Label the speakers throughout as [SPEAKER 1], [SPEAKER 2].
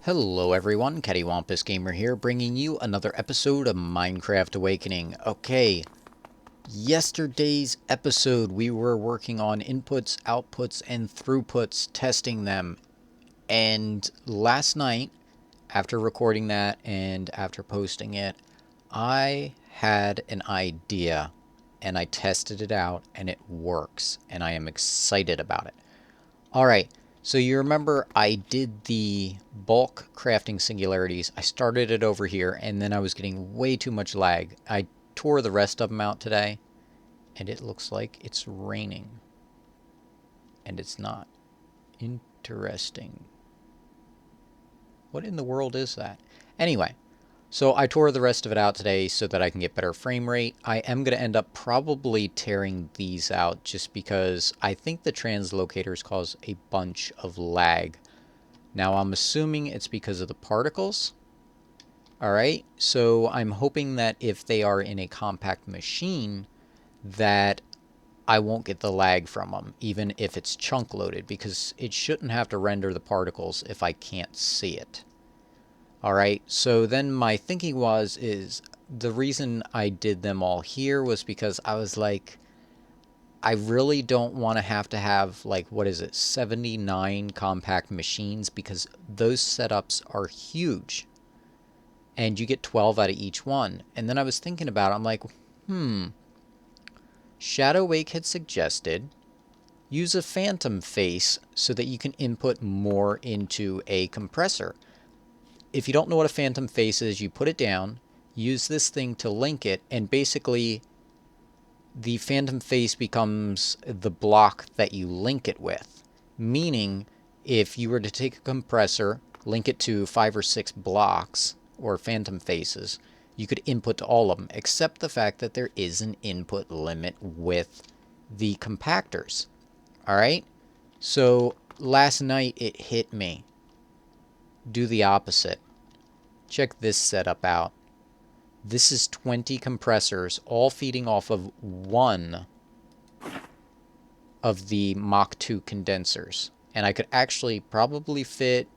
[SPEAKER 1] Hello everyone, CaddywhumpusGamer here, bringing you another episode of Minecraft Awakening. Okay, yesterday's episode we were working on inputs, outputs, and throughputs, testing them. And last night, after recording that and after posting it, I had an idea and I tested it out and it works and I am excited about it. Alright, so you remember I did the bulk crafting singularities. I started it over here and then I was getting way too much lag. I tore the rest of them out today and it looks like it's raining. And it's not. Interesting. What in the world is that? Anyway, so I tore the rest of it out today so that I can get better frame rate. I am going to end up probably tearing these out just because I think the translocators cause a bunch of lag. Now I'm assuming it's because of the particles. Alright, so I'm hoping that if they are in a compact machine that I won't get the lag from them, even if it's chunk loaded, because it shouldn't have to render the particles if I can't see it. Alright, so then my thinking is the reason I did them all here was because I was like, I really don't want to have like, what is it, 79 compact machines, because those setups are huge. And you get 12 out of each one. And then I was thinking about it, I'm like, Shadow Wake had suggested use a Phantomface so that you can input more into a compressor. If you don't know what a Phantomface is, you put it down, use this thing to link it, and basically the Phantomface becomes the block that you link it with. Meaning, if you were to take a compressor, link it to 5 or 6 blocks, or Phantomfaces, you could input to all of them, except the fact that there is an input limit with the compactors. Alright? So, last night it hit me. Do the opposite. Check this setup out. This is 20 compressors, all feeding off of one of the Mach 2 condensers. And I could actually probably fit,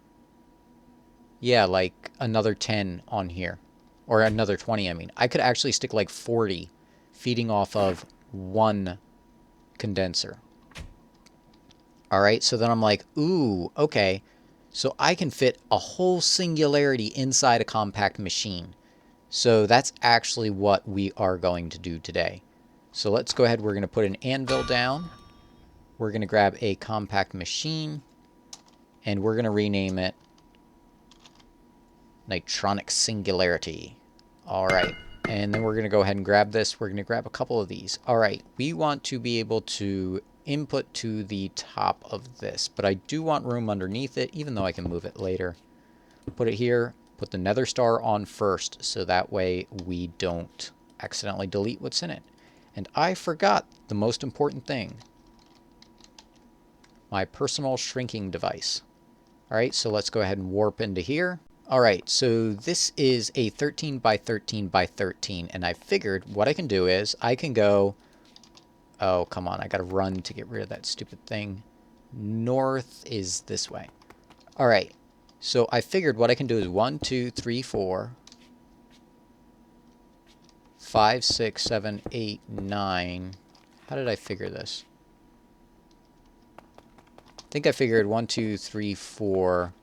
[SPEAKER 1] yeah, like another 10 on here. Or another 20, I mean. I could actually stick like 40 feeding off of one condenser. Alright, so then I'm like, ooh, okay. So I can fit a whole singularity inside a compact machine. So that's actually what we are going to do today. So let's go ahead, we're going to put an anvil down. We're going to grab a compact machine. And we're going to rename it Nitronic Singularity. Alright, and then we're going to go ahead and grab this. We're going to grab a couple of these. Alright, we want to be able to input to the top of this, but I do want room underneath it, even though I can move it later. Put it here, put the nether star on first, so that way we don't accidentally delete what's in it. And I forgot the most important thing. My personal shrinking device. Alright, so let's go ahead and warp into here. Alright, so this is a 13 by 13 by 13, and I figured what I can do is I can go, oh, come on, I gotta run to get rid of that stupid thing. North is this way. Alright, so I figured what I can do is 1, 2, 3, 4, 5, 6, 7, 8, 9. How did I figure this? I think I figured 1, 2, 3, 4.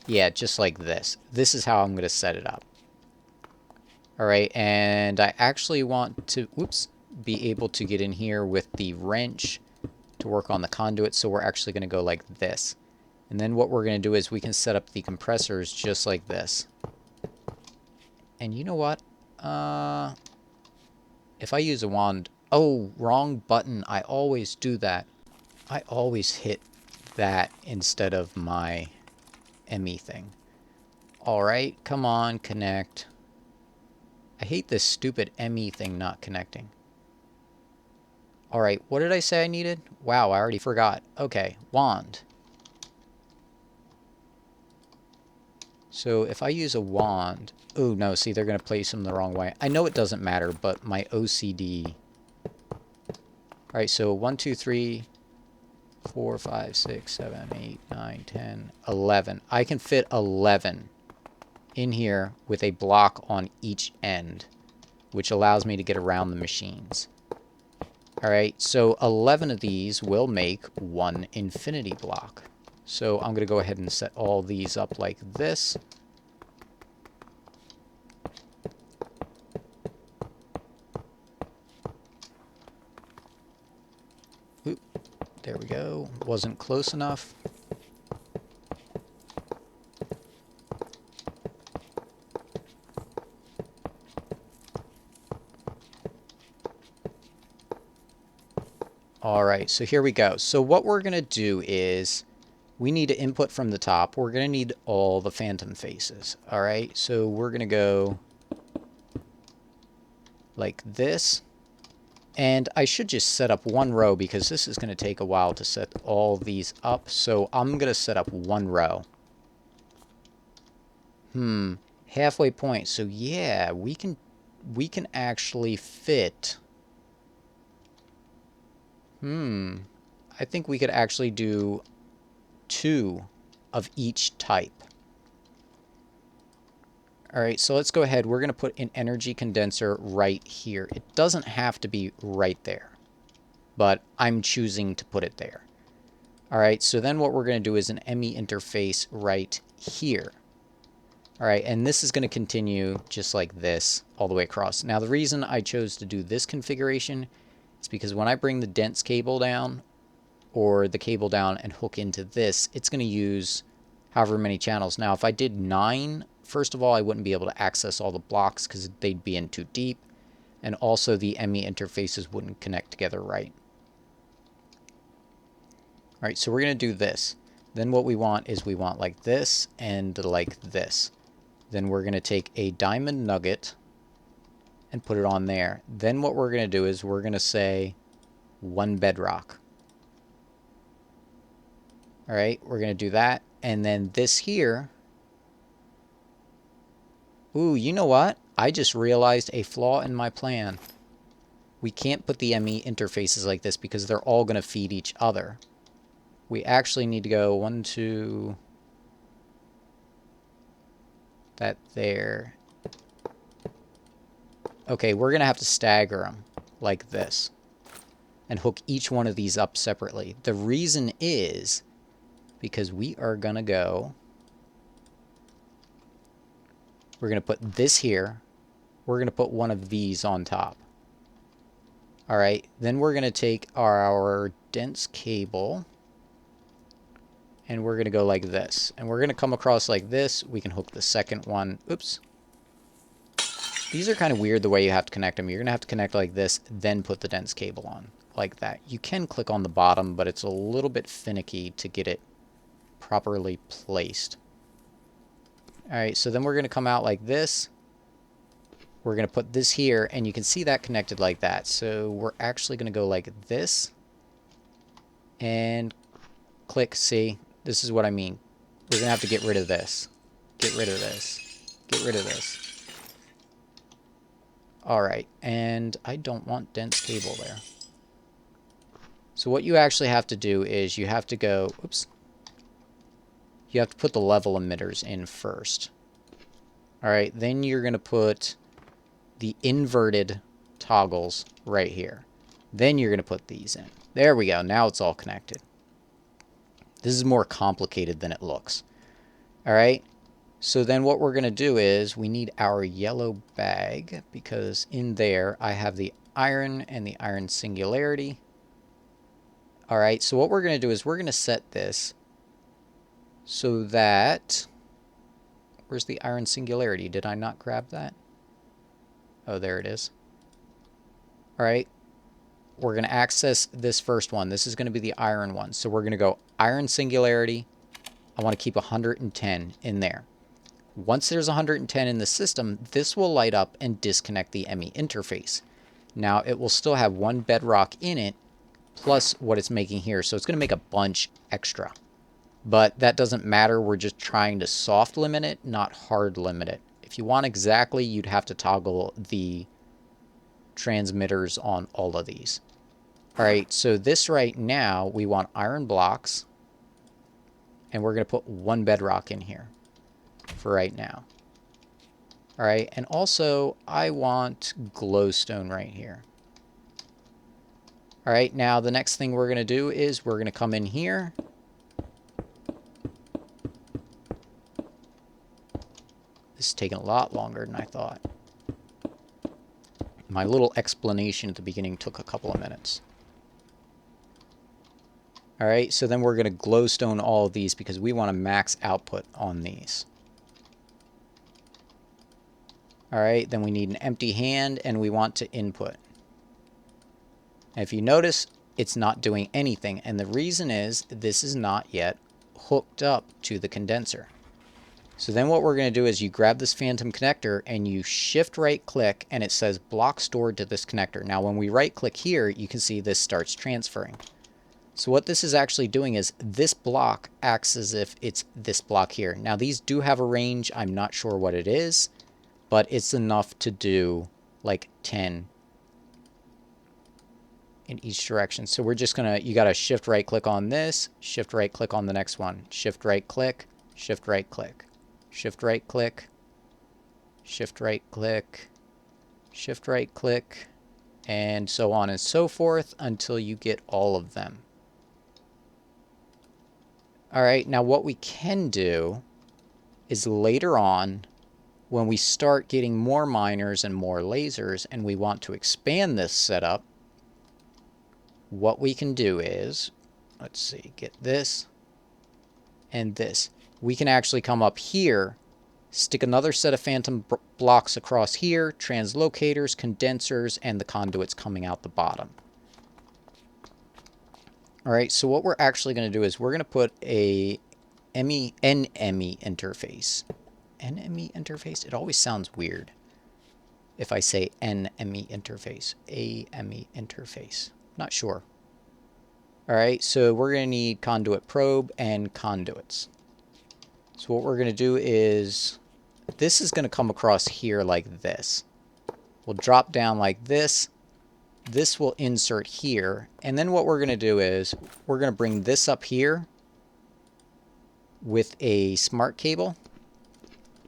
[SPEAKER 1] Yeah, just like this. This is how I'm going to set it up. Alright, and I actually want to, be able to get in here with the wrench to work on the conduit, so we're actually going to go like this. And then what we're going to do is we can set up the compressors just like this. And you know what? If I use a wand... Oh, wrong button. I always do that. I always hit that instead of my ME thing. Alright, come on, connect. I hate this stupid ME thing not connecting. Alright, what did I say I needed? Wow, I already forgot. Okay, wand. So if I use a wand... Oh, no, see, they're going to place them the wrong way. I know it doesn't matter, but my OCD... Alright, so 1, 2, 3... 4, 5, 6, 7, 8, 9, 10, 11. I can fit 11 in here with a block on each end, which allows me to get around the machines. Alright, so 11 of these will make one infinity block. So I'm going to go ahead and set all these up like this. Oop, there we go. Wasn't close enough. Alright, so here we go. So what we're going to do is we need to input from the top. We're going to need all the phantom faces. Alright, so we're going to go like this. And I should just set up one row because this is going to take a while to set all these up. So I'm going to set up one row. Halfway point. So yeah, we can actually fit. I think we could actually do 2 of each type. Alright, so let's go ahead. We're going to put an energy condenser right here. It doesn't have to be right there, but I'm choosing to put it there. Alright, so then what we're going to do is an ME interface right here. Alright, and this is going to continue just like this all the way across. Now the reason I chose to do this configuration is because when I bring the dense cable down, or the cable down and hook into this, it's going to use however many channels. Now if I did 9, first of all, I wouldn't be able to access all the blocks because they'd be in too deep, and also the ME interfaces wouldn't connect together right. Alright, so we're going to do this. Then what we want is we want like this and like this. Then we're going to take a diamond nugget and put it on there. Then what we're going to do is we're going to say 1 bedrock. Alright, we're going to do that. And then this here. Ooh, you know what? I just realized a flaw in my plan. We can't put the ME interfaces like this because they're all going to feed each other. We actually need to go 1, 2... that there. Okay, we're going to have to stagger them like this and hook each one of these up separately. The reason is because we are going to go, we're going to put this here. We're going to put one of these on top. Alright, then we're going to take our dense cable and we're going to go like this. And we're going to come across like this. We can hook the second one. Oops. These are kind of weird the way you have to connect them. You're going to have to connect like this, then put the dense cable on, like that. You can click on the bottom, but it's a little bit finicky to get it properly placed. Alright, so then we're going to come out like this. We're going to put this here, and you can see that connected like that. So we're actually going to go like this. And click, see? This is what I mean. We're going to have to get rid of this. Get rid of this. Get rid of this. Alright, and I don't want dense cable there. So what you actually have to do is you have to go, oops. You have to put the level emitters in first. Alright, then you're going to put the inverted toggles right here. Then you're going to put these in. There we go, now it's all connected. This is more complicated than it looks. Alright. So then what we're going to do is we need our yellow bag because in there I have the iron and the iron singularity. Alright, so what we're going to do is we're going to set this so that... Where's the iron singularity? Did I not grab that? Oh, there it is. Alright, we're going to access this first one. This is going to be the iron one. So we're going to go iron singularity. I want to keep 110 in there. Once there's 110 in the system, this will light up and disconnect the ME interface. Now, it will still have 1 bedrock in it, plus what it's making here. So it's going to make a bunch extra. But that doesn't matter. We're just trying to soft limit it, not hard limit it. If you want exactly, you'd have to toggle the transmitters on all of these. Alright, so this right now, we want iron blocks. And we're going to put 1 bedrock in here for right now. Alright, and also I want glowstone right here. Alright, now the next thing we're going to do is we're going to come in here. This is taking a lot longer than I thought. My little explanation at the beginning took a couple of minutes. Alright, so then we're going to glowstone all of these because we want to max output on these. Alright, then we need an empty hand and we want to input. And if you notice, it's not doing anything, and the reason is this is not yet hooked up to the condenser. So then what we're going to do is you grab this phantom connector and you shift right click and it says block stored to this connector. Now when we right click here, you can see this starts transferring. So what this is actually doing is this block acts as if it's this block here. Now these do have a range, I'm not sure what it is, but it's enough to do like 10 in each direction. So we're just gonna, you gotta shift right click on this, shift right click on the next one, shift right click, shift right click, shift right click, shift right click, shift right click, and so on and so forth until you get all of them. Alright, now what we can do is later on, when we start getting more miners and more lasers and we want to expand this setup, what we can do is, let's see, get this and this. We can actually come up here, stick another set of phantom blocks across here, translocators, condensers, and the conduits coming out the bottom. Alright, so what we're actually going to do is we're going to put a NME interface. NME interface? It always sounds weird if I say NME interface. AME interface. Not sure. Alright, so we're going to need conduit probe and conduits. So what we're going to do is, this is going to come across here like this. We'll drop down like this. This will insert here. And then what we're going to do is, we're going to bring this up here with a smart cable.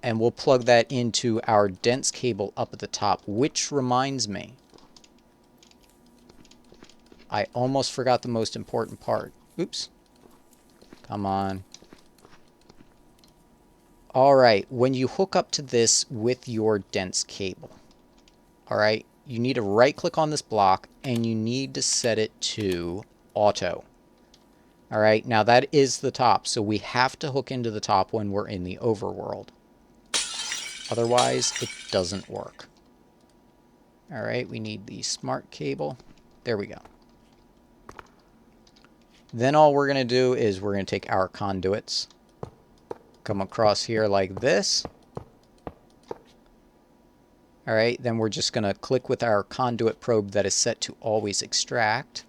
[SPEAKER 1] And we'll plug that into our dense cable up at the top, which reminds me, I almost forgot the most important part. Oops. Come on. Alright, when you hook up to this with your dense cable, alright, you need to right click on this block and you need to set it to auto. Alright, now that is the top, so we have to hook into the top when we're in the overworld. Otherwise, it doesn't work. Alright, we need the smart cable. There we go. Then all we're going to do is we're going to take our conduits, come across here like this. Alright, then we're just going to click with our conduit probe that is set to always extract.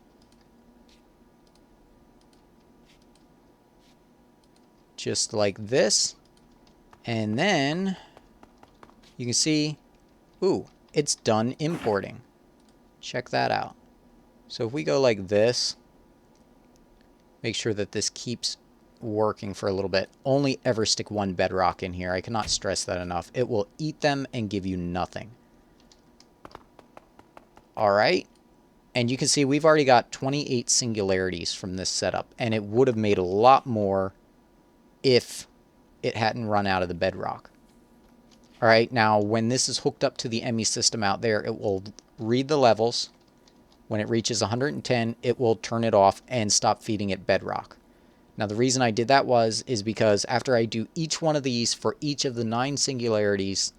[SPEAKER 1] Just like this. And then you can see, ooh, it's done importing. Check that out. So if we go like this, make sure that this keeps working for a little bit. Only ever stick 1 bedrock in here. I cannot stress that enough. It will eat them and give you nothing. Alright. And you can see we've already got 28 singularities from this setup. And it would have made a lot more if it hadn't run out of the bedrock. Alright, now when this is hooked up to the ME system out there, it will read the levels. When it reaches 110, it will turn it off and stop feeding it bedrock. Now the reason I did that is because after I do each one of these for each of the 9 singularities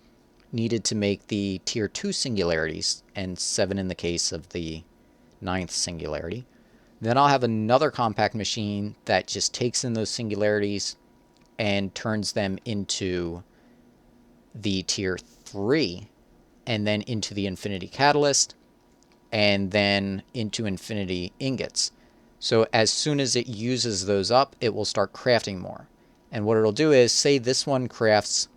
[SPEAKER 1] needed to make the tier 2 singularities, and 7 in the case of the 9th singularity, then I'll have another compact machine that just takes in those singularities and turns them into the tier 3, and then into the infinity catalyst, and then into infinity ingots. So as soon as it uses those up, it will start crafting more. And what it'll do is, say this one crafts,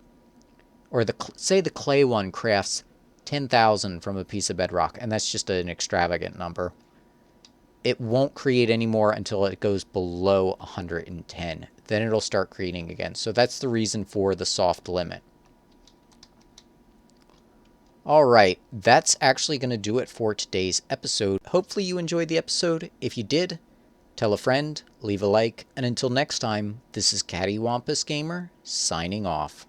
[SPEAKER 1] or say the clay one crafts 10,000 from a piece of bedrock, and that's just an extravagant number. it won't create anymore until it goes below 110. Then it'll start creating again. So that's the reason for the soft limit. Alright, that's actually going to do it for today's episode. Hopefully you enjoyed the episode. If you did, tell a friend, leave a like, and until next time, this is CaddywhumpusGamer signing off.